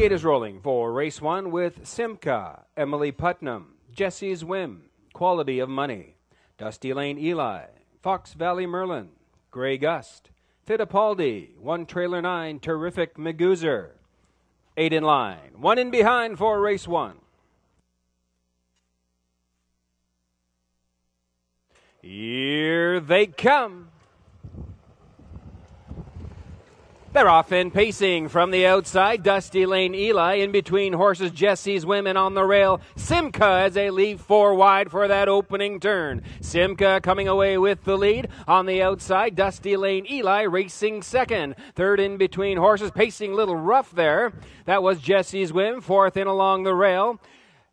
gate is rolling for race 1 with Simca, Emily Putnam, Jesse's Whim, Quality of Money, Dusty Lane Eli, Fox Valley Merlin, Grey Gust, Fittipaldi, 1 trailer 9, Terrific Magoozer. 8 in line, 1 in behind for race 1. Here they come. They're off and pacing from the outside. Dusty Lane Eli in between horses Jesse's Women on the rail. Simca as they leave 4 wide for that opening turn. Simca coming away with the lead. On the outside, Dusty Lane Eli racing second. Third in between horses, pacing a little rough there. That was Jesse's Whim, 4th in along the rail.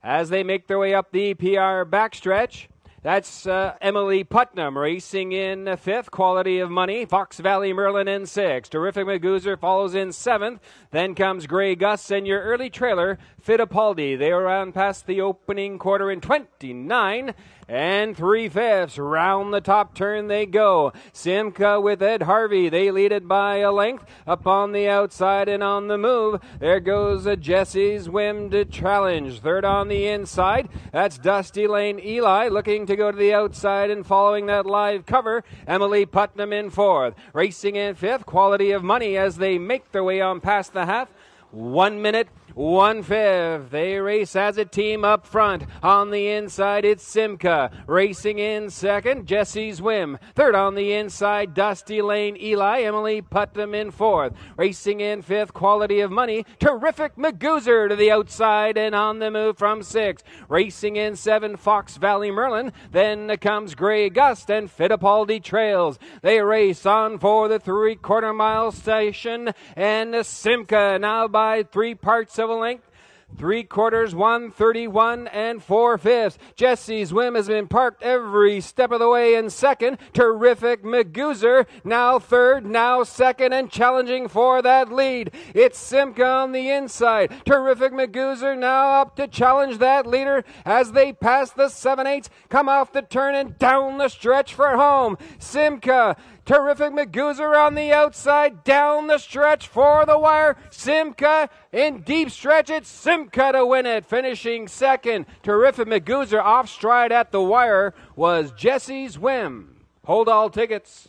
As they make their way up the PR backstretch, that's Emily Putnam racing in 5th, Quality of Money. Fox Valley Merlin in 6th. Terrific Magoozer follows in 7th. Then comes Grey Gus and your early trailer, Fittipaldi. They are on past the opening quarter in 29 and 3/5. Round the top turn they go. Simca with Ed Harvey. They lead it by a length. Up on the outside and on the move. There goes Jesse's Whim to challenge. Third on the inside. That's Dusty Lane Eli looking to go to the outside and following that live cover. Emily Putnam in 4th. Racing in 5th. Quality of Money as they make their way on past the half. 1 minute, 1/5. They race as a team up front. On the inside, it's Simca. Racing in second, Jesse's Whim. Third on the inside, Dusty Lane Eli. Emily Putnam in 4th. Racing in 5th, Quality of Money. Terrific Magoozer to the outside and on the move from 6. Racing in 7, Fox Valley Merlin. Then comes Grey Gust and Fittipaldi trails. They race on for the 3/4 mile station. And Simca now by 3 parts of a length. 3/4, 1:31 and 4/5. Jesse's Whim has been parked every step of the way in second. Terrific Magoozer now third, now second, and challenging for that lead. It's Simca on the inside. Terrific Magoozer now up to challenge that leader as they pass the 7/8, come off the turn and down the stretch for home. Simca, Terrific Magoozer on the outside, down the stretch for the wire. Simca in deep stretch. It's Simca to win it, finishing second. Terrific Magoozer off stride at the wire was Jesse's Whim. Hold all tickets.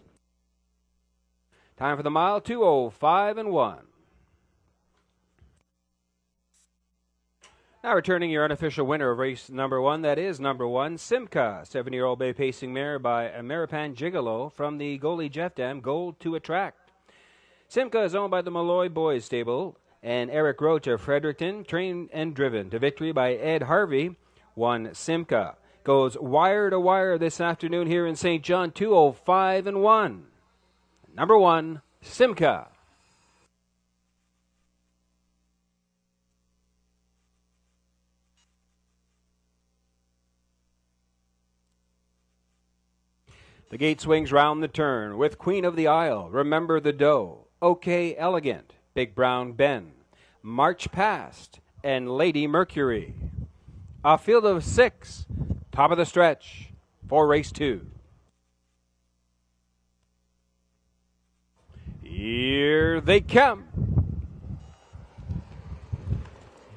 Time for the mile, 2:05 and 1. Now returning your unofficial winner of race number 1, that is number 1, Simca, 7-year-old bay pacing mare by Ameripan Gigolo from the Goalie Jeff Dam, Gold to Attract. Simca is owned by the Malloy Boys Stable and Eric Roach of Fredericton, trained and driven to victory by Ed Harvey. 1 Simca goes wire to wire this afternoon here in St. John, 2:05 and 1. Number 1, Simca. The gate swings round the turn with Queen of the Isle, Remember the Doe, OK Elegant, Big Brown Ben, March Past, and Lady Mercury. A field of 6, top of the stretch for race 2. Here they come.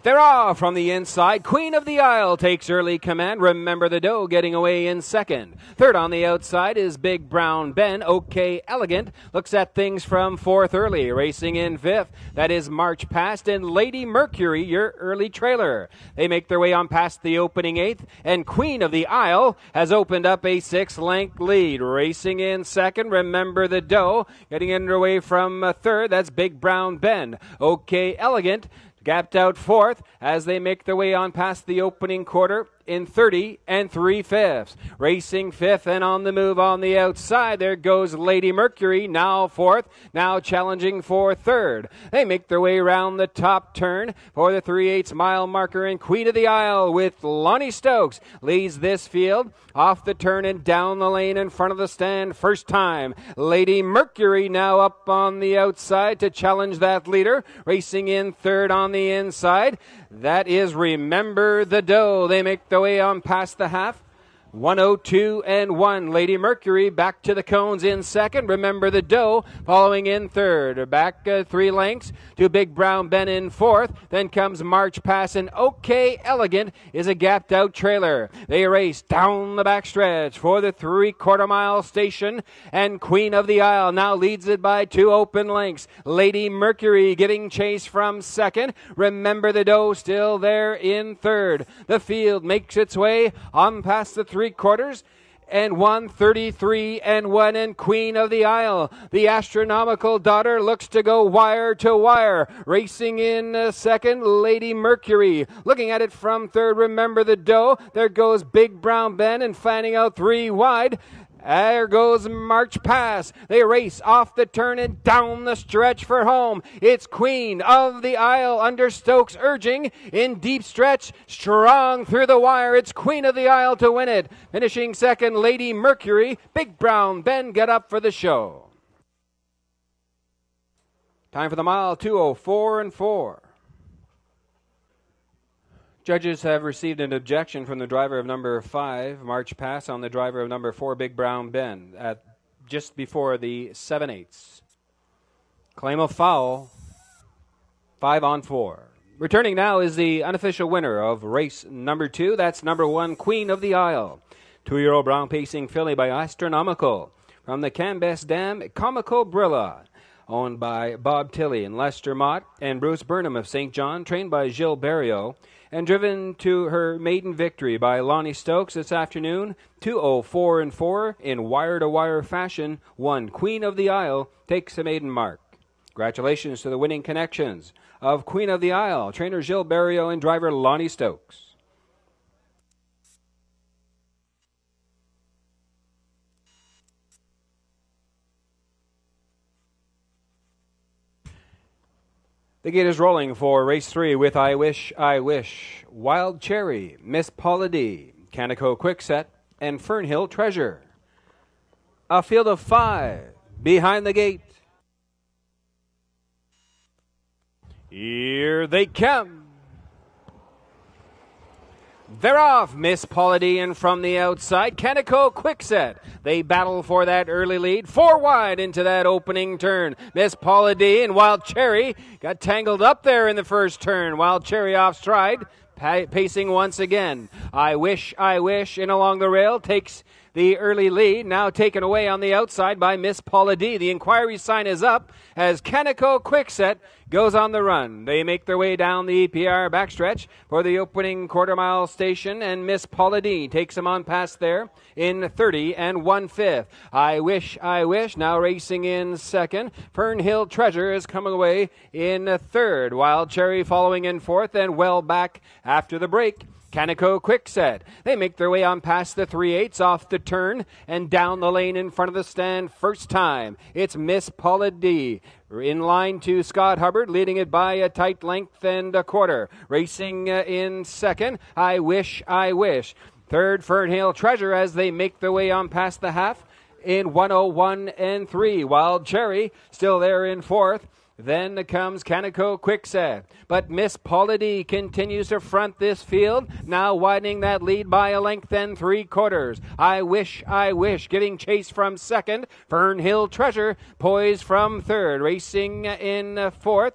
They're off from the inside. Queen of the Isle takes early command. Remember the Doe getting away in second. Third on the outside is Big Brown Ben. OK Elegant looks at things from 4th early. Racing in 5th, that is March Past and Lady Mercury, your early trailer. They make their way on past the opening 8th, and Queen of the Isle has opened up a 6-length lead. Racing in second, Remember the Doe getting underway from 3rd. That's Big Brown Ben. OK Elegant gapped out 4th as they make their way on past the opening quarter in 30 and 3/5. Racing 5th and on the move on the outside. There goes Lady Mercury, now 4th, now challenging for 3rd. They make their way around the top turn for the 3/8 mile marker, and Queen of the Isle with Lonnie Stokes leads this field off the turn and down the lane in front of the stand first time. Lady Mercury now up on the outside to challenge that leader. Racing in 3rd on the inside. That is Remember the Doe. They make their way on past the half. 102 and 1. Lady Mercury back to the cones in second. Remember the Doe following in third. Back 3 lengths to Big Brown Ben in fourth. Then comes March Pass, and OK Elegant is a gapped out trailer. They race down the backstretch for the 3/4 mile station, and Queen of the Isle now leads it by 2 open lengths. Lady Mercury getting chased from second. Remember the Doe still there in third. The field makes its way on past the 3/4 and 133 and 1, and Queen of the Isle, the astronomical daughter, looks to go wire to wire. Racing in second, Lady Mercury. Looking at it from third, Remember the Doe. There goes Big Brown Ben, and fanning out 3 wide. There goes March Pass. They race off the turn and down the stretch for home. It's Queen of the Isle under Stokes urging in deep stretch, strong through the wire. It's Queen of the Isle to win it. Finishing second, Lady Mercury. Big Brown Ben get up for the show. Time for the mile, 2:04 and 4. Judges have received an objection from the driver of number 5, March Pass, on the driver of number 4, Big Brown Ben, at just before the 7/8. Claim of foul, 5 on 4. Returning now is the unofficial winner of race number 2. That's number 1, Queen of the Isle. 2-year-old brown pacing filly by Astronomical. From the Cambes Dam, Comical Brilla, owned by Bob Tilley and Lester Mott, and Bruce Burnham of St. John, trained by Gilles Barriot, and driven to her maiden victory by Lonnie Stokes this afternoon. 2:04 and 4 in wire-to-wire fashion. 1, Queen of the Isle, takes a maiden mark. Congratulations to the winning connections of Queen of the Isle, trainer Gilles Barriot and driver Lonnie Stokes. The gate is rolling for race 3 with I Wish, I Wish, Wild Cherry, Miss Paula D, Canico Quickset, and Fernhill Treasure. A field of 5 behind the gate. Here they come. They're off, Miss Paula D, and from the outside, Canico Quickset. They battle for that early lead. 4 wide into that opening turn. Miss Paula D and Wild Cherry got tangled up there in the first turn. Wild Cherry off stride, pacing once again. I Wish, in along the rail, takes the early lead, now taken away on the outside by Miss Paula D. The inquiry sign is up as Canico Quickset goes on the run. They make their way down the EPR backstretch for the opening quarter-mile station, and Miss Paula D takes them on past there in 30 and 1/5. I Wish, now racing in second. Fernhill Treasure is coming away in third. Wild Cherry following in fourth, and well back after the break, Canico Quickset. They make their way on past the 3/8 off the turn and down the lane in front of the stand first time. It's Miss Paula D. In line to Scott Hubbard, leading it by a tight length and a quarter. Racing in second, I Wish. Third, Fernhill Treasure as they make their way on past the half in 1:01 and 3. Wild Cherry still there in fourth. Then comes Canico Quickset. But Miss Paula D continues to front this field, now widening that lead by a length and 3/4. I Wish, getting chased from second. Fernhill Treasure poised from third. Racing in fourth,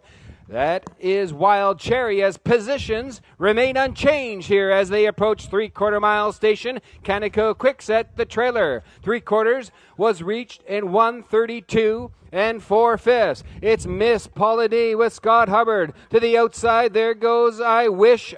that is Wild Cherry, as positions remain unchanged here as they approach 3/4 mile station. Canico Quickset, the trailer. 3/4 was reached in 1:32 and 4/5. It's Miss Paula D with Scott Hubbard. To the outside, there goes I Wish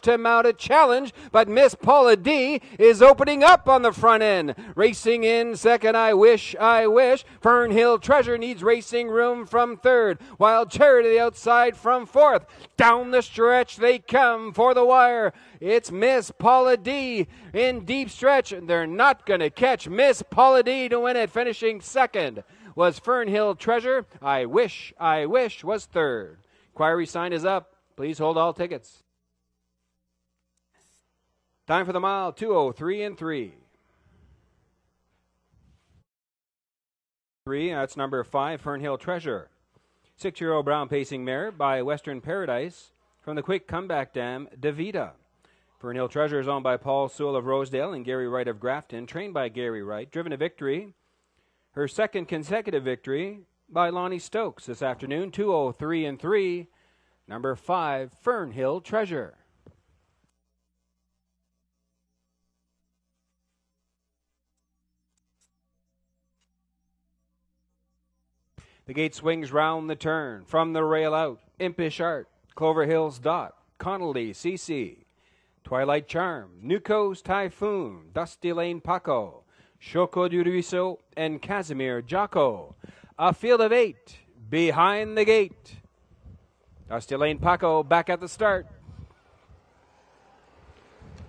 to mount a challenge, but Miss Paula D is opening up on the front end. Racing in second, I Wish. Fernhill Treasure needs racing room from third. Wild Cherry to the outside from fourth. Down the stretch they come for the wire. It's Miss Paula D in deep stretch. They're not going to catch Miss Paula D to win it. Finishing second was Fernhill Treasure. I Wish was third. Inquiry sign is up. Please hold all tickets. Time for the mile, 2:03 and 3. That's number 5, Fernhill Treasure. 6-year-old brown pacing mare by Western Paradise from the quick comeback dam, Davida. Fernhill Treasure is owned by Paul Sewell of Rosedale and Gary Wright of Grafton, trained by Gary Wright, driven to victory. Her second consecutive victory by Lonnie Stokes this afternoon, 203-3, number 5, Fernhill Treasure. The gate swings round the turn, from the rail out, Impish Art, Clover Hills Dot, Connolly CC, Twilight Charm, New Coast Typhoon, Dusty Lane Paco, Choco du Ruisseau, and Casimir Jocko. A field of 8 behind the gate. Dusty Lane Paco back at the start.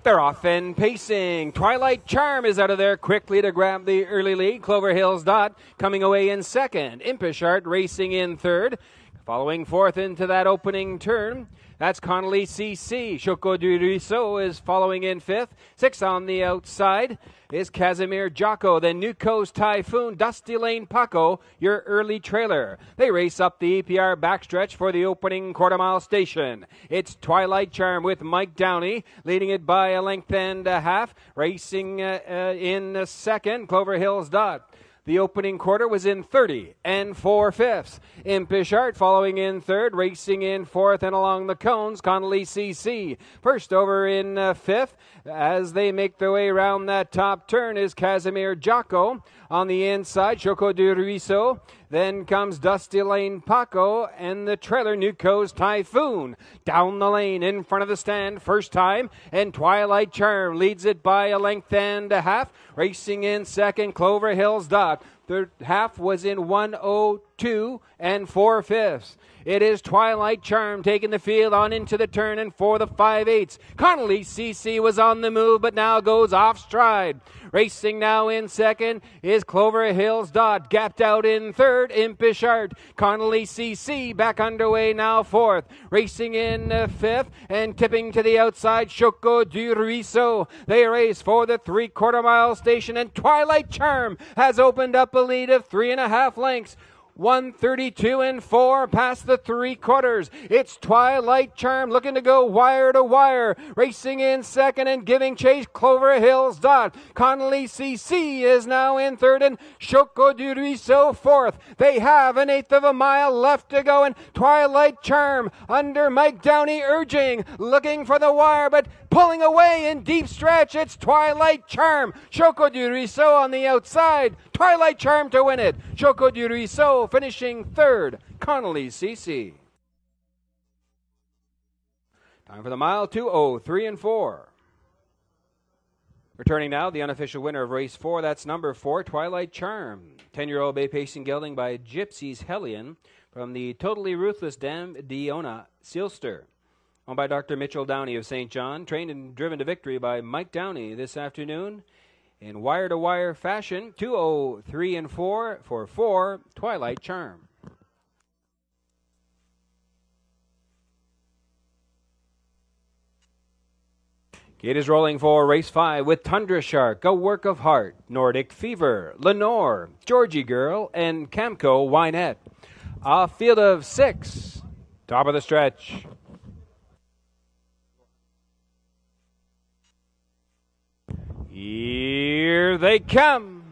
They're off and pacing. Twilight Charm is out of there quickly to grab the early lead. Clover Hills Dot coming away in second. Impish Art racing in third. Following fourth into that opening turn, that's Connolly CC. Choco du Ruisseau is following in fifth. 6 on the outside is Casimir Jocko. Then New Coast Typhoon, Dusty Lane Paco, your early trailer. They race up the EPR backstretch for the opening quarter-mile station. It's Twilight Charm with Mike Downey leading it by a length and a half. Racing in second, Clover Hills Dot. The opening quarter was in 30 4/5. Impish Art following in third, racing in fourth and along the cones, Connolly CC. First over in fifth. As they make their way around that top turn is Casimir Jocko. On the inside, Choco du Ruisseau. Then comes Dusty Lane Paco and the trailer New Coast Typhoon. Down the lane in front of the stand first time, and Twilight Charm leads it by a length and a half. Racing in second, Clover Hills Dot. The half was in 1:02 4/5. It is Twilight Charm taking the field on into the turn, and for the 5/8. Connolly CC was on the move, but now goes off stride. Racing now in second is Clover Hills Dot. Gapped out in third, Impish Art. Connolly CC back underway now fourth. Racing in fifth and tipping to the outside, Choco du Ruisseau. They race for the 3/4 mile station, and Twilight Charm has opened up a lead of 3.5 lengths. 1:32 4 past the 3/4. It's Twilight Charm looking to go wire to wire. Racing in second and giving chase, Clover Hills Dot. Connolly CC is now in third and Choco du Ruisseau fourth. They have 1/8 of a mile left to go, and Twilight Charm under Mike Downey urging, looking for the wire, but pulling away in deep stretch. It's Twilight Charm. Choco du Ruisseau on the outside. Twilight Charm to win it. Choco du Ruisseau finishing third. Connolly CC. Time for the mile, 2:03 4. Returning now, the unofficial winner of race 4. That's number 4, Twilight Charm. 10-year-old bay pacing gelding by Gypsy's Hellion from the Totally Ruthless Dam Diona Sealster. Owned by Dr. Mitchell Downey of St. John, trained and driven to victory by Mike Downey this afternoon in wire-to-wire fashion, 2:03 for 4, Twilight Charm. Gate is rolling for race 5 with Tundra Shark, A Work of Heart, Nordic Fever, Lenore, Georgie Girl, and Camco Wynette. A field of 6, top of the stretch. Here they come.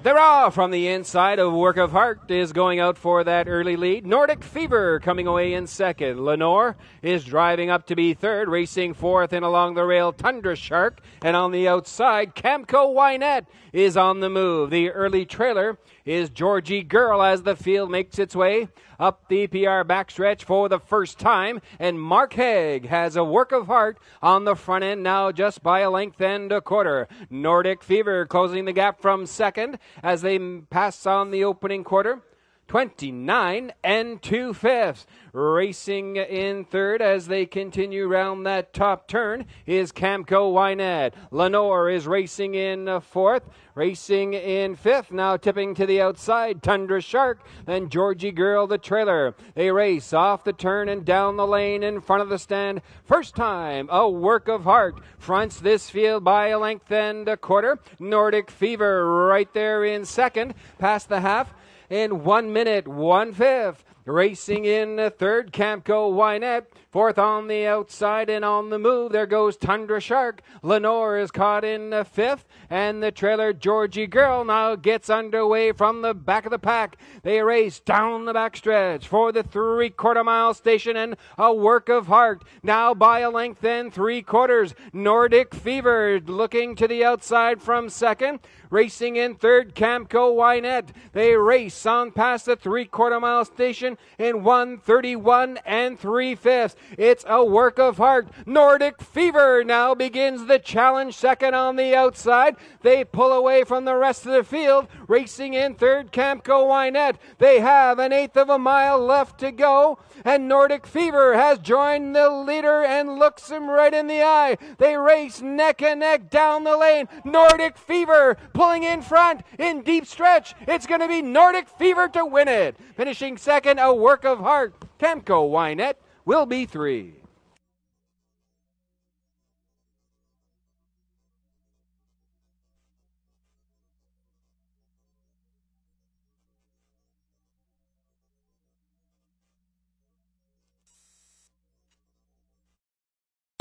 They're off from the inside. A Work of Heart is going out for that early lead. Nordic Fever coming away in second. Lenore is driving up to be third, racing fourth and along the rail, Tundra Shark. And on the outside, Camco Wynette is on the move. The early trailer is Georgie Girl as the field makes its way up the EPR backstretch for the first time. And Mark Haig has A Work of Heart on the front end now just by a length and a quarter. Nordic Fever closing the gap from second as they pass on the opening quarter. 29 2/5. Racing in third as they continue round that top turn is Camco Wynette. Lenore is racing in fourth. Racing in fifth, now tipping to the outside, Tundra Shark, then Georgie Girl, the trailer. They race off the turn and down the lane in front of the stand. First time, A Work of Heart fronts this field by a length and a quarter. Nordic Fever right there in second, past the half. In 1 minute, 1/5. Racing in third, Camco Wynette. Fourth on the outside and on the move, there goes Tundra Shark. Lenore is caught in fifth, and the trailer Georgie Girl now gets underway from the back of the pack. They race down the backstretch for the 3/4 mile station, and a work of heart. Now by a length and 3/4. Nordic Fever looking to the outside from second. Racing in third, Camco Wynette. They race on past the 3/4 mile station in 1:31 and 3/5. It's a work of heart. Nordic Fever now begins the challenge, second on the outside. They pull away from the rest of the field. Racing in third, Camco Wynette. They have an eighth of a mile left to go, and Nordic Fever has joined the leader and looks him right in the eye. They race neck and neck down the lane. Nordic Fever pulling in front in deep stretch. It's going to be Nordic Fever to win it. Finishing second, a work of heart. Camco Wynette will be 3.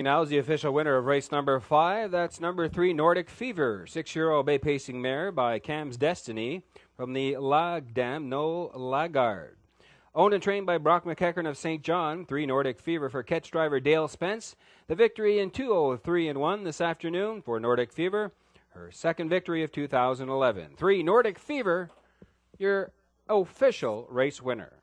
Now is the official winner of race number 5. That's number 3, Nordic Fever, 6-year-old bay pacing mare by Cam's Destiny from the Lagdam No Lagarde. Owned and trained by Brock McEachern of St. John, 3 Nordic Fever for catch driver Dale Spence. The victory in 2:03-1 this afternoon for Nordic Fever, her second victory of 2011. 3 Nordic Fever, your official race winner.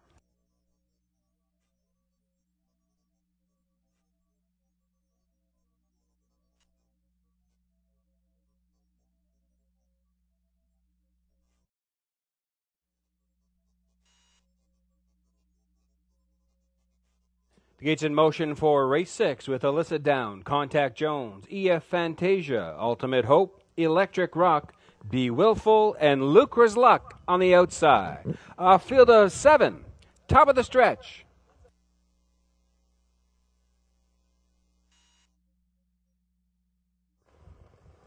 The gates in motion for race 6 with Alyssa Down, Contact Jones, EF Fantasia, Ultimate Hope, Electric Rock, Be Willful, and Lucra's Luck on the outside. A field of 7, top of the stretch.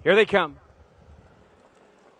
Here they come.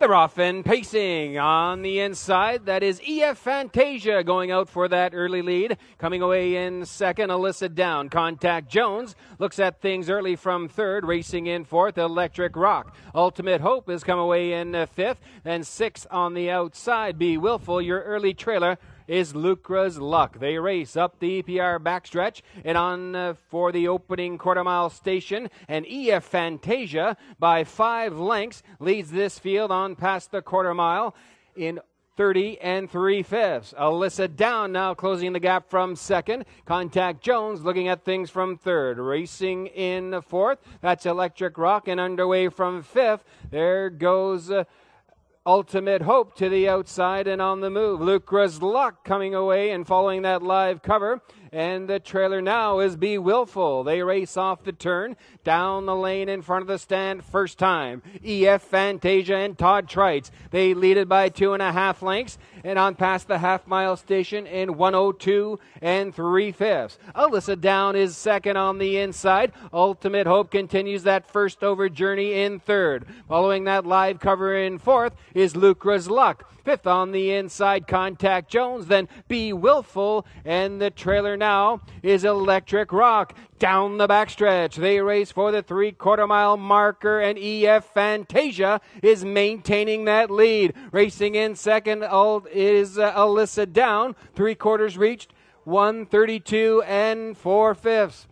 They're off and pacing on the inside. That is EF Fantasia going out for that early lead. Coming away in second, Alyssa Down. Contact Jones looks at things early from third. Racing in fourth, Electric Rock. Ultimate Hope has come away in fifth. And sixth on the outside, Be Willful, your early trailer, is Lucra's Luck. They race up the EPR backstretch and on for the opening quarter-mile station. And EF Fantasia, by 5 lengths, leads this field on past the quarter-mile in 30 and 3/5. Alyssa Down now closing the gap from second. Contact Jones looking at things from third. Racing in fourth, that's Electric Rock, and underway from fifth. There goes Ultimate Hope to the outside and on the move. Lucra's Luck coming away and following that live cover. And the trailer now is Be Willful. They race off the turn, down the lane in front of the stand first time. EF Fantasia and Todd Trites. They lead it by 2.5 lengths and on past the half-mile station in 1:02 and 3/5. Alyssa Down is second on the inside. Ultimate Hope continues that first over journey in third. Following that live cover in fourth is Lucra's Luck. Fifth on the inside, Contact Jones, then Be Willful, and the trailer now is Electric Rock. Down the backstretch, they race for the 3/4 mile marker, and EF Fantasia is maintaining that lead. Racing in second is Alyssa Down, 3/4 reached, 1:32 and 4/5.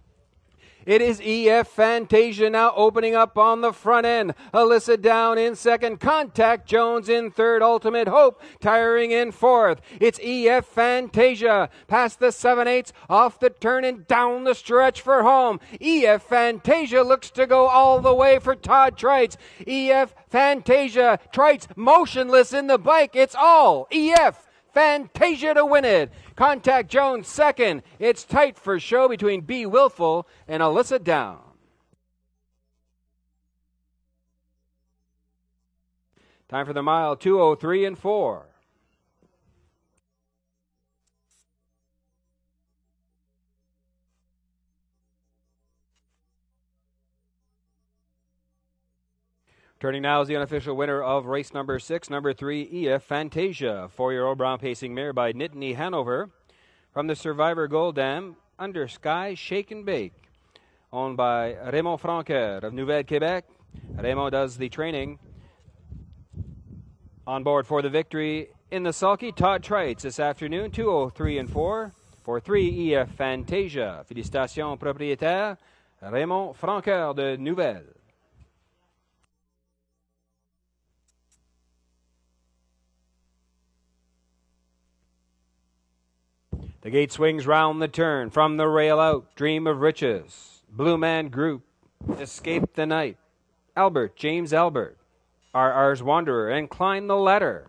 It is EF Fantasia now opening up on the front end. Alyssa Down in second. Contact Jones in third. Ultimate Hope tiring in fourth. It's EF Fantasia past the 7/8 off the turn and down the stretch for home. EF Fantasia looks to go all the way for Todd Trites. EF Fantasia, Trites motionless in the bike. It's all EF Fantasia to win it. Contact Jones second. It's tight for show between Be Willful and Alyssa Down. Time for the mile, 2:03 and 4. Turning now is the unofficial winner of race number 6, number 3, EF Fantasia, 4-year-old brown pacing mare by Nittany Hanover. From the Survivor Gold Dam, Under Sky Shake and Bake, owned by Raymond Franqueur of Nouvelle-Québec. Raymond does the training. On board for the victory in the sulky, Todd Trites this afternoon, 203 and 4 for 3 EF Fantasia. Félicitations propriétaire, Raymond Franqueur de Nouvelle. The gate swings round the turn. From the rail out, Dream of Riches. Blue Man Group, Escape the Night. Albert, James Albert. RR's Wanderer, and Climb the Ladder.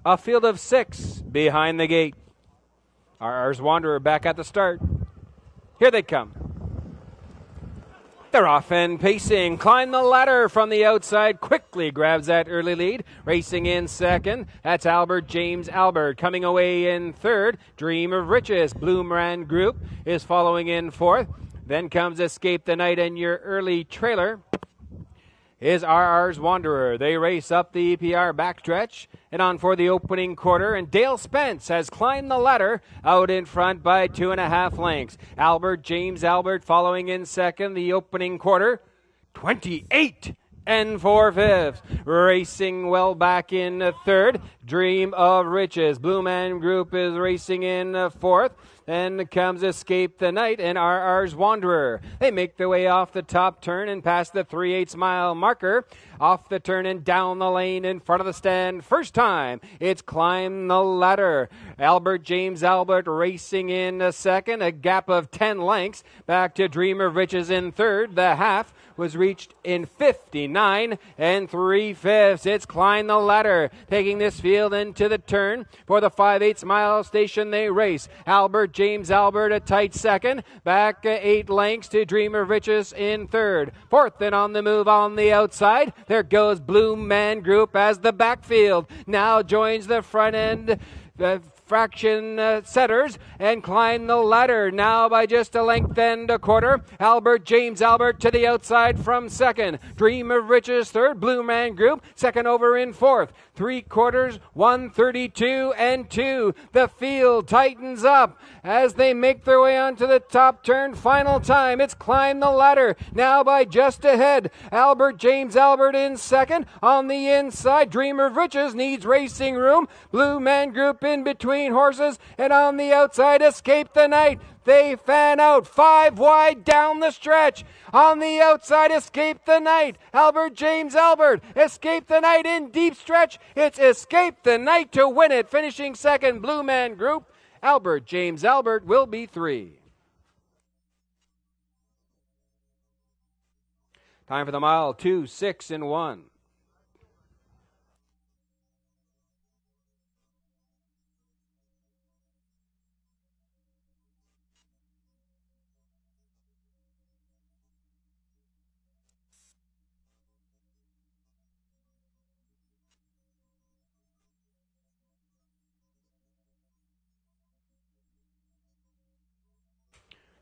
A field of 6 behind the gate. RR's Wanderer back at the start. Here they come. They're off and pacing. Climb the Ladder from the outside. Quickly grabs that early lead. Racing in second. That's Albert, James Albert. Coming away in third. Dream of Riches. Blue Man Group is following in fourth. Then comes Escape the Night, and your early trailer is RR's Wanderer. They race up the EPR backstretch and on for the opening quarter, and Dale Spence has climbed the ladder out in front by 2.5 lengths. Albert, James Albert following in second, the opening quarter, 28 and 4/5. Racing well back in third, Dream of Riches. Blue Man Group is racing in fourth. Then comes Escape the Night and RR's Wanderer. They make their way off the top turn and past the 3/8 mile marker. Off the turn and down the lane in front of the stand. First time, it's Climb the Ladder. Albert, James Albert racing in second. A gap of 10 lengths. Back to Dream of Riches in third. The half was reached in 59 and 3/5. It's Climb the Ladder, taking this field into the turn. For the 5/8 mile station they race. Albert, James Albert a tight second. Back 8 lengths to Dream of Riches in third. Fourth and on the move on the outside. There goes Blue Man Group as the backfield now joins the front end. Fraction setters and Climb the Ladder now by just a length and a quarter. Albert, James Albert to the outside from second. Dream of Riches third. Blue Man Group second over in fourth. 3/4, 132 and 2. The field tightens up as they make their way onto the top turn. Final time, it's Climb the Ladder now by just ahead. Albert, James Albert in second. On the inside, Dream of Riches needs racing room. Blue Man Group in between horses, and on the outside, Escape the Night. They fan out 5 wide down the stretch. On the outside, Escape the Night. Albert, James Albert. Escape the Night in deep stretch. It's Escape the Night to win it. Finishing second, Blue Man Group. Albert, James Albert will be 3. Time for the mile, 2, 6, and 1.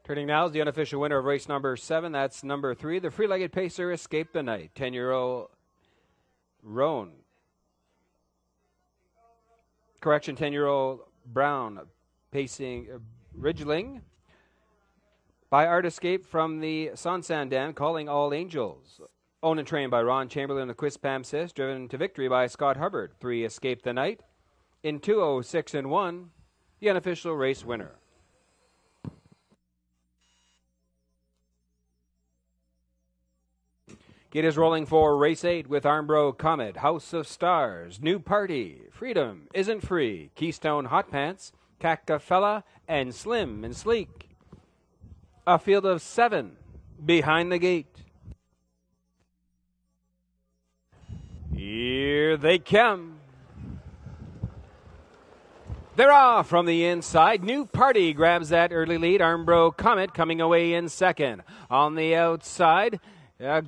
Turning now is the unofficial winner of race number 7. That's number 3. The free-legged pacer, Escape the Night. 10-year-old Roan. Correction, 10-year-old Brown pacing Ridgeling. By Art Escape from the Sansandan, Calling All Angels. Owned and trained by Ron Chamberlain of Quispamsis. Driven to victory by Scott Hubbard. 3, Escape the Night. In 2:06 and 1, the unofficial race winner. Gate is rolling for race 8 with Armbro Comet, House of Stars, New Party, Freedom Isn't Free, Keystone Hot Pants, Cacafella, and Slim and Sleek. A field of 7 behind the gate. Here they come. They're off from the inside. New Party grabs that early lead. Armbro Comet coming away in second. On the outside,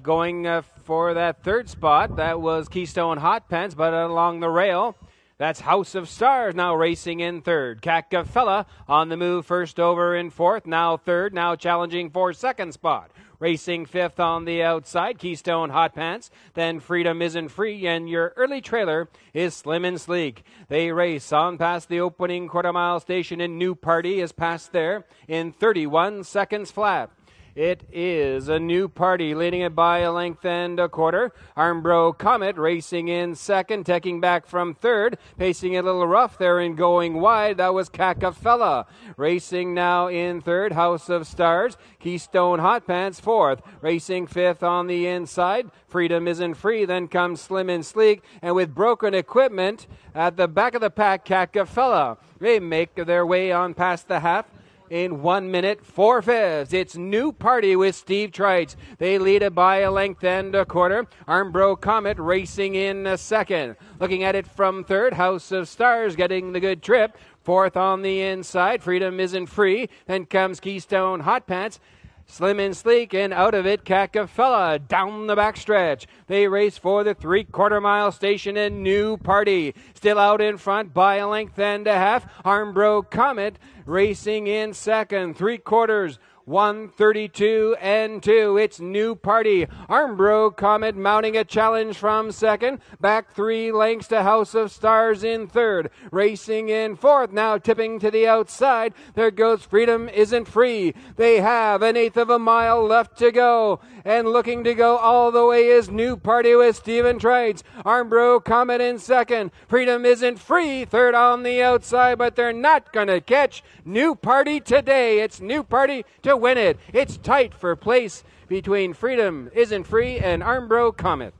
going for that third spot, that was Keystone Hot Pants, but along the rail, that's House of Stars now racing in third. Cacafella on the move first over in fourth, now third, now challenging for second spot. Racing fifth on the outside, Keystone Hot Pants. Then Freedom Isn't Free, and your early trailer is Slim and Sleek. They race on past the opening quarter-mile station, and New Party is past there in 31 seconds flat. It is a New Party leading it by a length and a quarter. Armbro Comet racing in second, taking back from third, pacing a little rough there and going wide. That was Kakafella. Racing now in third, House of Stars. Keystone Hot Pants fourth. Racing fifth on the inside. Freedom Isn't Free. Then comes Slim and Sleek. And with broken equipment at the back of the pack, Kakafella. They make their way on past the half in 1 minute, 4/5. It's New Party with Steve Trites. They lead it by a length and a quarter. Armbro Comet racing in a second. Looking at it from third, House of Stars getting the good trip. Fourth on the inside, Freedom Isn't Free. Then comes Keystone Hot Pants. Slim and Sleek, and out of it, Kakafella down the backstretch. They race for the 3/4 mile station, and New Party still out in front by a length and a half. Armbro Comet racing in second, 3/4. 1:32 and 2. It's New Party. Armbro Comet mounting a challenge from second. Back 3 lengths to House of Stars in third. Racing in fourth. Now tipping to the outside. There goes Freedom Isn't Free. They have an eighth of a mile left to go. And looking to go all the way is New Party with Stephen Trites. Armbro Comet in second. Freedom Isn't Free. Third on the outside, but they're not going to catch New Party today. It's New Party to win it. It's tight for place between Freedom Isn't Free and Armbro Comet.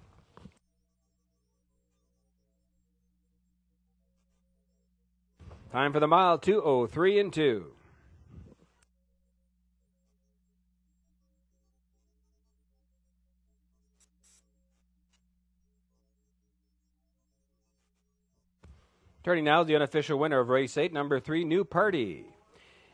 Time for the mile, 2:03 and 2. Turning now to the unofficial winner of race 8, number 3, New Party.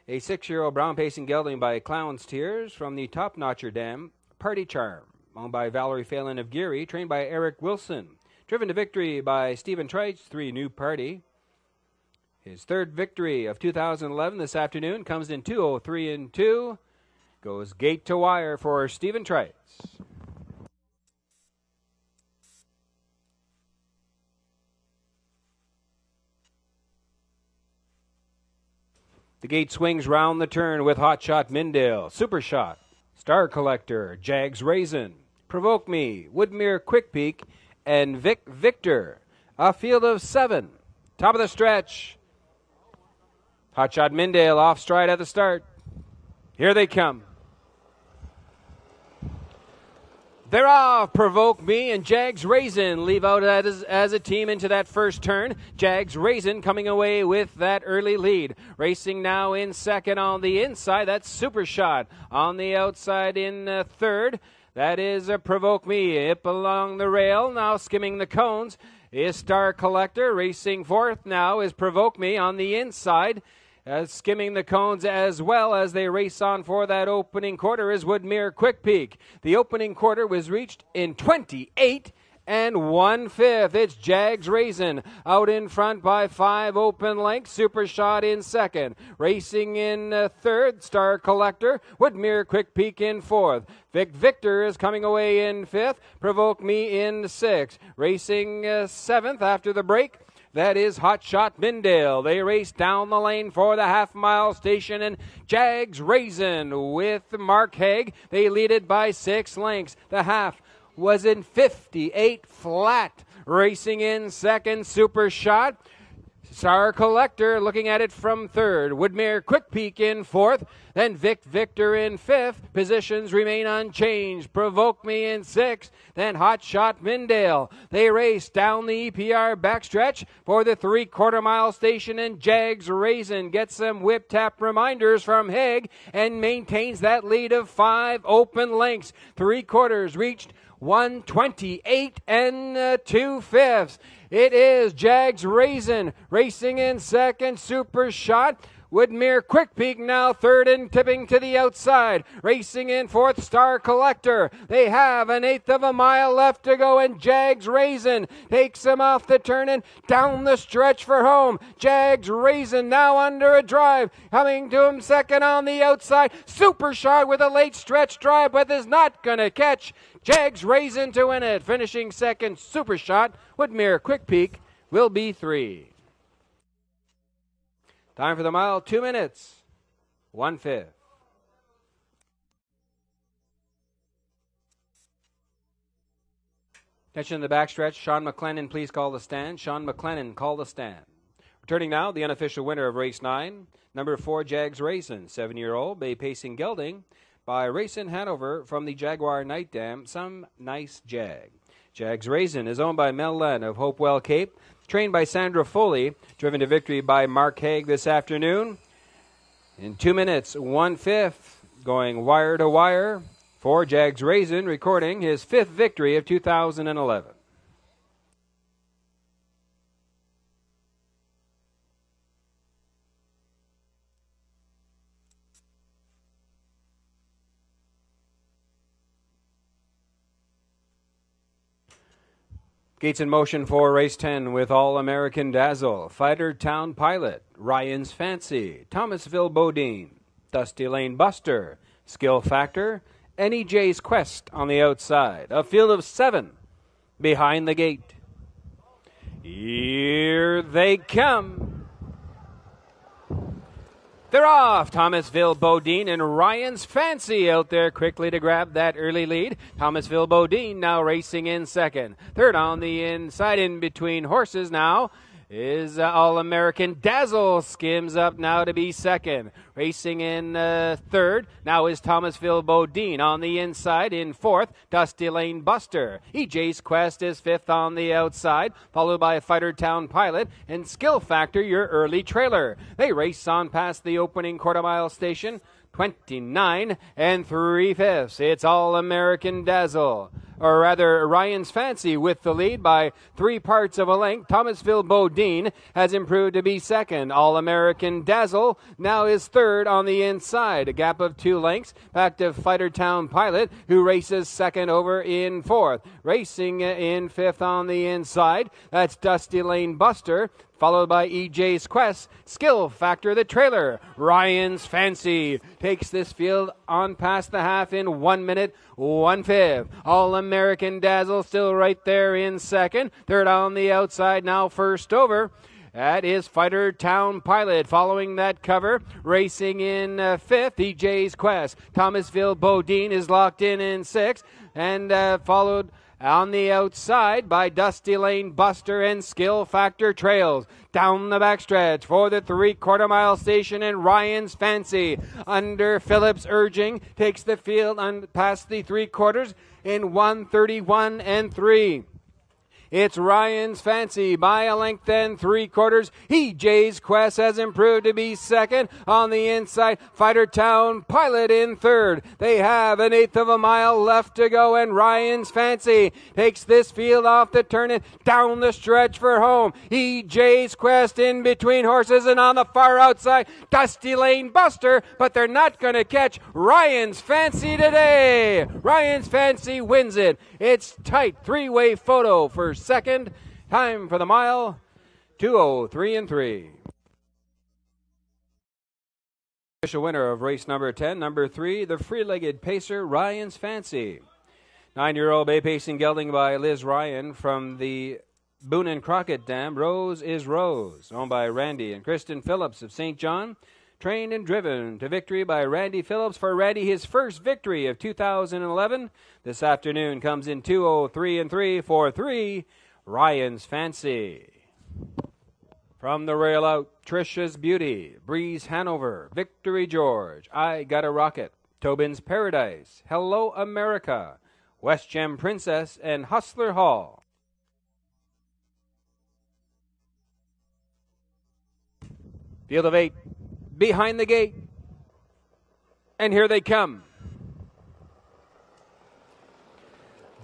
A 6-year-old brown pacing gelding by Clown's Tears from the Top Notcher Dam, Party Charm, owned by Valerie Phelan of Geary, trained by Eric Wilson. Driven to victory by Stephen Trites, 3 New Party. His third victory of 2011 this afternoon comes in 2:03 and 2. Goes gate to wire for Stephen Trites. The gate swings round the turn with Hot Shot Mindale, Super Shot, Star Collector, Jags Raisin, Provoke Me, Woodmere Quick Peak, and Victor. A field of 7. Top of the stretch. Hot Shot Mindale off stride at the start. Here they come. They're off. Provoke Me and Jags Raisin leave out as a team into that first turn. Jags Raisin coming away with that early lead. Racing now in second on the inside. That's Super Shot. On the outside in third. That is Provoke Me. Up along the rail. Now skimming the cones is Star Collector. Racing fourth now is Provoke Me on the inside. Skimming the cones as well as they race on for that opening quarter is Woodmere Quick Peak. The opening quarter was reached in 28 and 1/5. It's Jags Raisin out in front by 5 open lengths. Super Shot in second. Racing in third, Star Collector. Woodmere Quick Peak in fourth. Victor is coming away in fifth. Provoke Me in sixth. Racing seventh after the break. That is Hot Shot Mindale. They race down the lane for the half-mile station, and Jags Raisin with Mark Haig. They lead it by 6 lengths. The half was in 58 flat. Racing in second, Super Shot. Star Collector looking at it from third. Woodmere Quick Peak in fourth. Then Victor in fifth. Positions remain unchanged. Provoke Me in sixth. Then Hot Shot Mindale. They race down the EPR backstretch for the 3/4 mile station, and Jags Raisin gets some whip tap reminders from Haig and maintains that lead of 5 open lengths. 3/4 reached 1:28 and 2/5. It is Jags Raisin racing in second. Super Shot Woodmere Quick Peak now third and tipping to the outside. Racing in fourth, Star Collector. They have an eighth of a mile left to go, and Jags Raisin takes him off the turn and down the stretch for home. Jags Raisin now under a drive. Coming to him second on the outside. Super Shot with a late stretch drive, but is not going to catch. Jags Raisin to win it. Finishing second, Super Shot. Woodmere Quick Peak will be 3. Time for the mile, 2 minutes, 1/5. Attention in the backstretch. Sean McLennan, please call the stand. Sean McLennan, call the stand. Returning now, the unofficial winner of race 9, number 4, Jags Raisin, 7-year-old, Bay Pacing Gelding, by Racing Hanover from the Jaguar Night Dam, Some Nice Jag. Jags Raisin is owned by Mel Len of Hopewell Cape, trained by Sandra Foley, driven to victory by Mark Haig this afternoon. In 2 minutes, 1/5, going wire to wire for Jags Raisin, recording his 5th victory of 2011. Gates in motion for race 10 with All-American Dazzle, Fighter Town Pilot, Ryan's Fancy, Thomasville Bodine, Dusty Lane Buster, Skill Factor, and EJ's Quest on the outside. A field of 7 behind the gate. Here they come. They're off. Thomasville Bodine and Ryan's Fancy out there quickly to grab that early lead. Thomasville Bodine now racing in second. Third on the inside in between horses now is All-American Dazzle. Skims up now to be second. Racing in third now is Thomasville Bodine. On the inside in fourth, Dusty Lane Buster. EJ's Quest is fifth on the outside, followed by Fighter Town Pilot and Skill Factor, your early trailer. They race on past the opening quarter-mile station, 29 3/5. It's All-American Dazzle. Or rather, Ryan's Fancy with the lead by 3 parts of a length. Thomasville Bodine has improved to be second. All-American Dazzle now is third on the inside. A gap of 2 lengths back to Fighter Town Pilot, who races second over in fourth. Racing in fifth on the inside, that's Dusty Lane Buster, followed by EJ's Quest, Skill Factor, the trailer. Ryan's Fancy takes this field on past the half in 1 minute, 1/5. All-American Dazzle still right there in second. Third on the outside, now first over. That is Fighter Town Pilot. Following that cover, racing in fifth, EJ's Quest. Thomasville Bodine is locked in sixth, and followed on the outside by Dusty Lane Buster and Skill Factor trails. Down the backstretch for the 3/4 mile station, and Ryan's Fancy, under Phillips' urging, takes the field past the 3/4 in 1:31 3. It's Ryan's Fancy by a length and 3/4. EJ's Quest has improved to be second. On the inside, Fighter Town Pilot in third. They have an eighth of a mile left to go, and Ryan's Fancy takes this field off the turn and down the stretch for home. EJ's Quest in between horses, and on the far outside, Dusty Lane Buster, but they're not going to catch Ryan's Fancy today. Ryan's Fancy wins it. It's tight 3-way photo for second. Time for the mile, 2:03 3. Official winner of race number 10, number 3, the free-legged pacer, Ryan's Fancy. 9-year-old Bay Pacing Gelding by Liz Ryan from the Boone and Crockett Dam. Rose is Rose, owned by Randy and Kristen Phillips of St. John. Trained and driven to victory by Randy Phillips. For Randy, his first victory of 2011. This afternoon comes in 2:03 3 for 3, Ryan's Fancy. From the rail out, Trisha's Beauty, Breeze Hanover, Victory George, I Got a Rocket, Tobin's Paradise, Hello America, West Gem Princess, and Hustler Hall. Field of 8. Behind the gate, and here they come.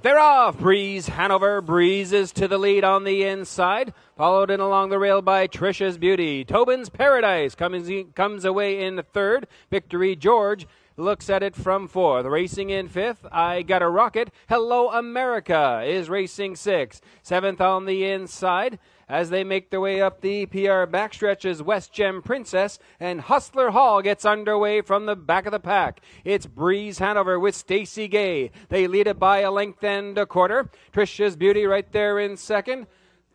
They're off. Breeze Hanover breezes to the lead on the inside, followed in along the rail by Trisha's Beauty. Tobin's Paradise comes away in third. Victory George looks at it from fourth. Racing in fifth, I Got a Rocket. Hello America is racing sixth. Seventh on the inside, as they make their way up the PR backstretches, West Gem Princess and Hustler Hall gets underway from the back of the pack. It's Breeze Hanover with Stacy Gay. They lead it by a length and a quarter. Trisha's Beauty right there in second.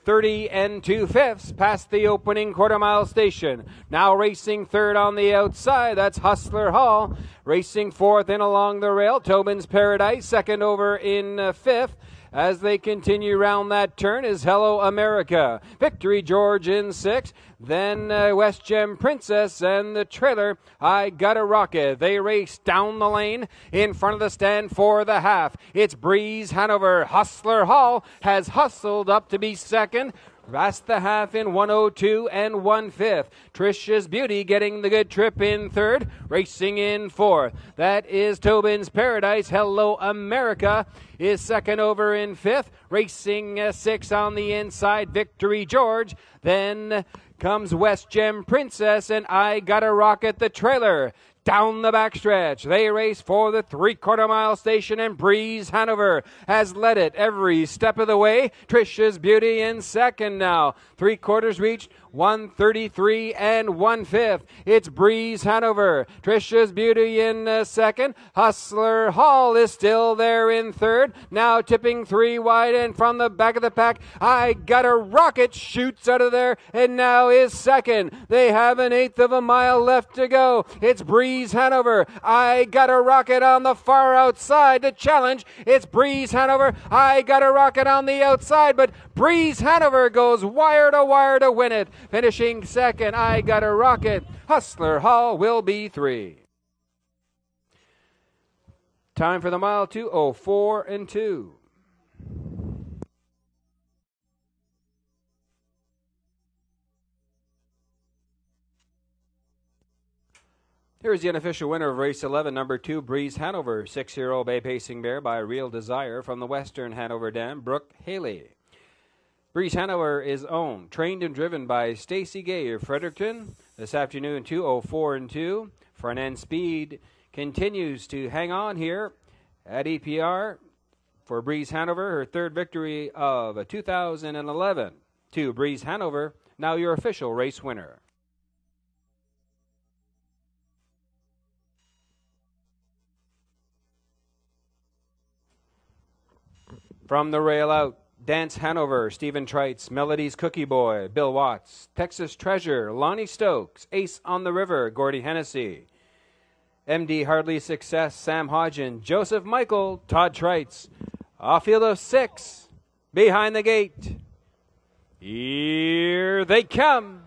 30 2/5 past the opening quarter-mile station. Now racing third on the outside, that's Hustler Hall. Racing fourth in along the rail, Tobin's Paradise. Second over in fifth. As they continue round that turn is Hello America. Victory George in sixth. Then West Gem Princess and the trailer, I Got a Rocket. They race down the lane in front of the stand for the half. It's Breeze Hanover. Hustler Hall has hustled up to be second. Past the half in 1:02 1/5. Trisha's Beauty getting the good trip in third. Racing in fourth. That is Tobin's Paradise. Hello America is second over in fifth. Racing six on the inside. Victory George. Then comes West Gem Princess and I Got a Rocket, the trailer. Down the backstretch, they race for the three-quarter-mile station, and Breeze Hanover has led it every step of the way. Trisha's Beauty in second now. 3/4 reached, 1:33 1/5. It's Breeze Hanover. Trisha's Beauty in second. Hustler Hall is still there in third. Now tipping three wide, and from the back of the pack, I Got a Rocket shoots out of there and now is second. They have an eighth of a mile left to go. It's Breeze Hanover. I Got a Rocket on the far outside to challenge. It's Breeze Hanover. I Got a Rocket on the outside, but Breeze Hanover goes wire to win it. Finishing second, I Got a Rocket. Hustler Hall will be three. Time for the mile 2:04 2. Here's the unofficial winner of race 11, number 2, Breeze Hanover, 6-year-old bay pacing mare by Real Desire from the Western Hanover Dam, Brooke Haley. Breeze Hanover is owned, trained and driven by Stacy Gay of Fredericton. This afternoon, 2:04 2. Front-end speed continues to hang on here at EPR for Breeze Hanover, her third victory of 2011. 2, Breeze Hanover, now your official race winner. From the rail out, Dance Hanover, Stephen Trites, Melody's Cookie Boy, Bill Watts, Texas Treasure, Lonnie Stokes, Ace on the River, Gordy Hennessy, MD Hardley Success, Sam Hodgen, Joseph Michael, Todd Trites, off field of 6, behind the gate. Here they come.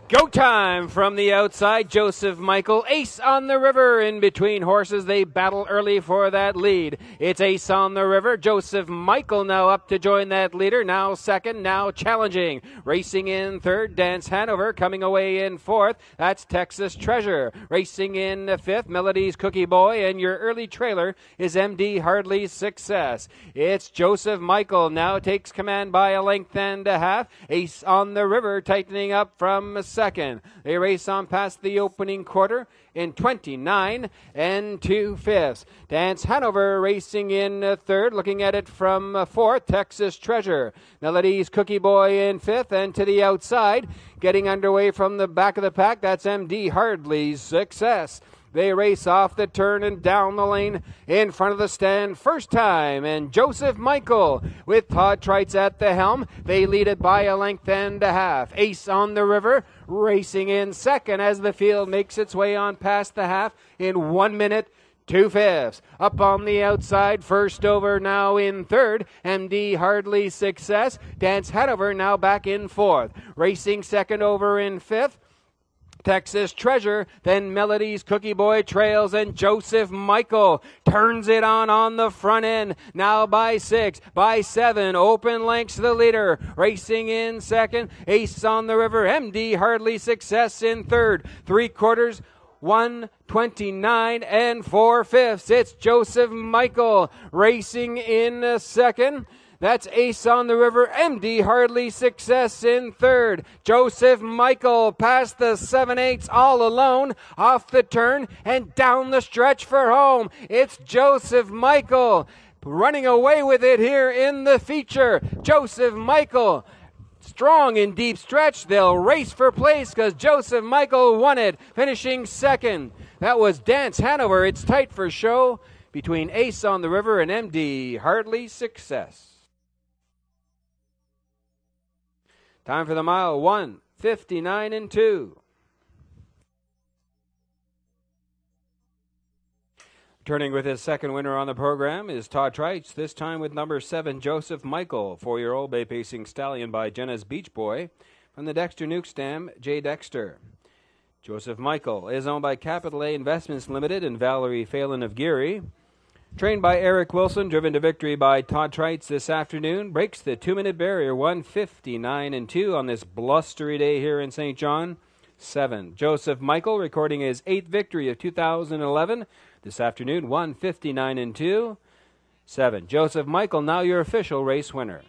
Go time from the outside, Joseph Michael. Ace on the River in between horses. They battle early for that lead. It's Ace on the River. Joseph Michael now up to join that leader. Now second, now challenging. Racing in third, Dance Hanover. Coming away in fourth, that's Texas Treasure. Racing in fifth, Melody's Cookie Boy. And your early trailer is MD Hardley's Success. It's Joseph Michael now takes command by a length and a half. Ace on the River tightening up from second. They race on past the opening quarter in 29 2/5. Dance Hanover racing in third, looking at it from fourth, Texas Treasure. Melody's Cookie Boy in fifth, and to the outside, getting underway from the back of the pack, that's MD Hardley's Success. They race off the turn and down the lane in front of the stand first time. And Joseph Michael with Todd Trites at the helm. They lead it by a length and a half. Ace on the River racing in second as the field makes its way on past the half in 1 minute 2/5. Up on the outside, first over now in third, MD Hardley Success. Dance Hanover now back in fourth. Racing second over in fifth, Texas Treasure, then Melody's Cookie Boy trails, and Joseph Michael turns it on the front end, now by 6, by 7, open lengths to the leader, racing in second, Ace on the River, MD Hardley Success in third, 3/4, 1:29 and 4/5. It's Joseph Michael racing in second. That's Ace on the River, MD Hardly Success in third. Joseph Michael past the 7/8 all alone, off the turn and down the stretch for home. It's Joseph Michael running away with it here in the feature. Joseph Michael strong in deep stretch. They'll race for place because Joseph Michael won it, finishing second. That was Dance Hanover. It's tight for show between Ace on the River and MD Hardly Success. Time for the mile, 1:59 and 2. Returning with his second winner on the program is Todd Trites, this time with number 7, Joseph Michael, 4-year-old bay pacing stallion by Jenna's Beach Boy. From the Dexter Nuke Stam, Jay Dexter. Joseph Michael is owned by Capital A Investments Limited and Valerie Phelan of Geary. Trained by Eric Wilson, driven to victory by Todd Trites this afternoon. Breaks the 2-minute barrier, 1:59 and 2 on this blustery day here in St. John. 7. Joseph Michael recording his 8th victory of 2011 this afternoon, 1:59 and 2. 7. Joseph Michael, now your official race winner.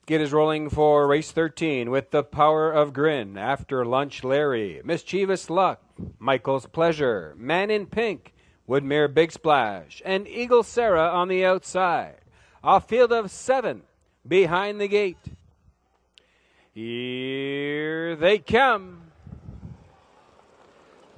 Get is rolling for race 13 with the Power of Grin, After Lunch Larry, Mischievous Luck, Michael's Pleasure, Man in Pink, Woodmere Big Splash, and Eagle Sarah on the outside. A field of 7 behind the gate. Here they come.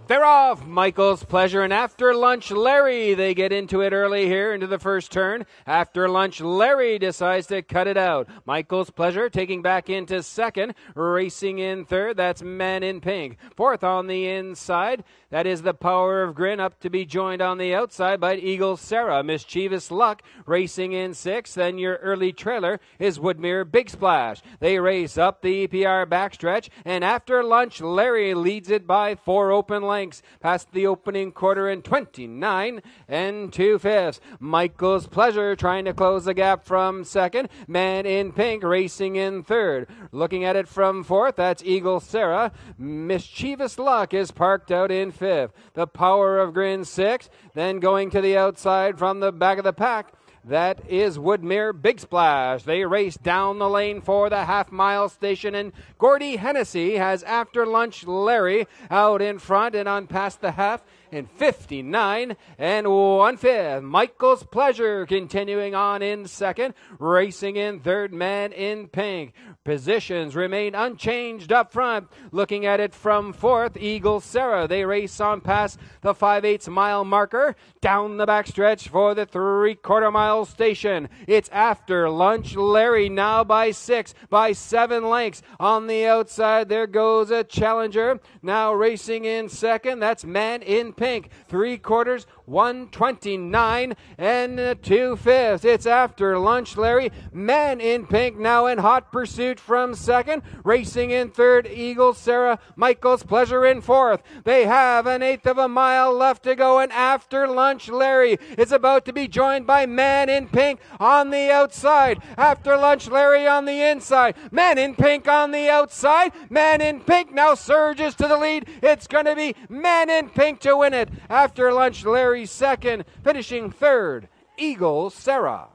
They're off. Michael's Pleasure and After Lunch Larry. They get into it early here into the first turn. After Lunch Larry decides to cut it out. Michael's Pleasure taking back into second. Racing in third. That's Man in Pink. Fourth on the inside. That is the Power of Grin, up to be joined on the outside by Eagle Sarah. Mischievous Luck racing in sixth. Then your early trailer is Woodmere Big Splash. They race up the EPR backstretch, and After Lunch Larry leads it by 4 open lengths past the opening quarter in 29 and 2/5. Michael's Pleasure trying to close the gap from second. Man in Pink racing in third. Looking at it from fourth, that's Eagle Sarah. Mischievous Luck is parked out in fifth. The Power of Grin sixth. Then going to the outside from the back of the pack, that is Woodmere Big Splash. They race down the lane for the half-mile station, and Gordy Hennessy has After Lunch Larry out in front and on past the half in 59 and 1/5. Michael's Pleasure continuing on in second. Racing in third, Man in Pink. Positions remain unchanged up front. Looking at it from fourth, Eagle Sarah. They race on past the 5/8 mile marker. Down the backstretch for the 3/4 mile station. It's After Lunch Larry now by 6, by 7 lengths. On the outside, there goes a challenger. Now racing in second, that's Man in Pink. 3/4, 1:29 and 2/5. It's After Lunch Larry. Man in Pink now in hot pursuit from second. Racing in third, Eagle Sarah. Michael's Pleasure in fourth. They have an 1/8 of a mile left to go, and After Lunch Larry is about to be joined by Man in Pink on the outside. After Lunch Larry on the inside. Man in Pink on the outside. Man in Pink now surges to the lead. It's going to be Man in Pink to win it. After Lunch Larry second, finishing third, Eagle Sarah.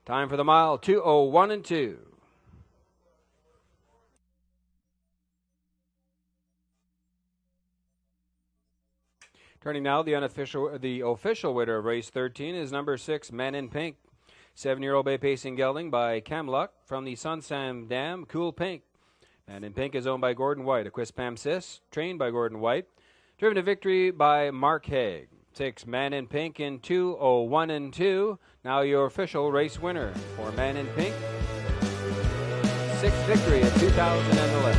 Time for the mile, 2:01 and 2. Turning now, the official winner of race 13 is number 6, Man in Pink. 7-year-old bay pacing gelding by Cam Luck from the Sunsam Dam, Cool Pink. Man in Pink is owned by Gordon White, a Quispam Sis, trained by Gordon White. Driven to victory by Mark Haig. 6, Man in Pink in 2:01 and 2. Now your official race winner for Man in Pink. 6th victory of 2011.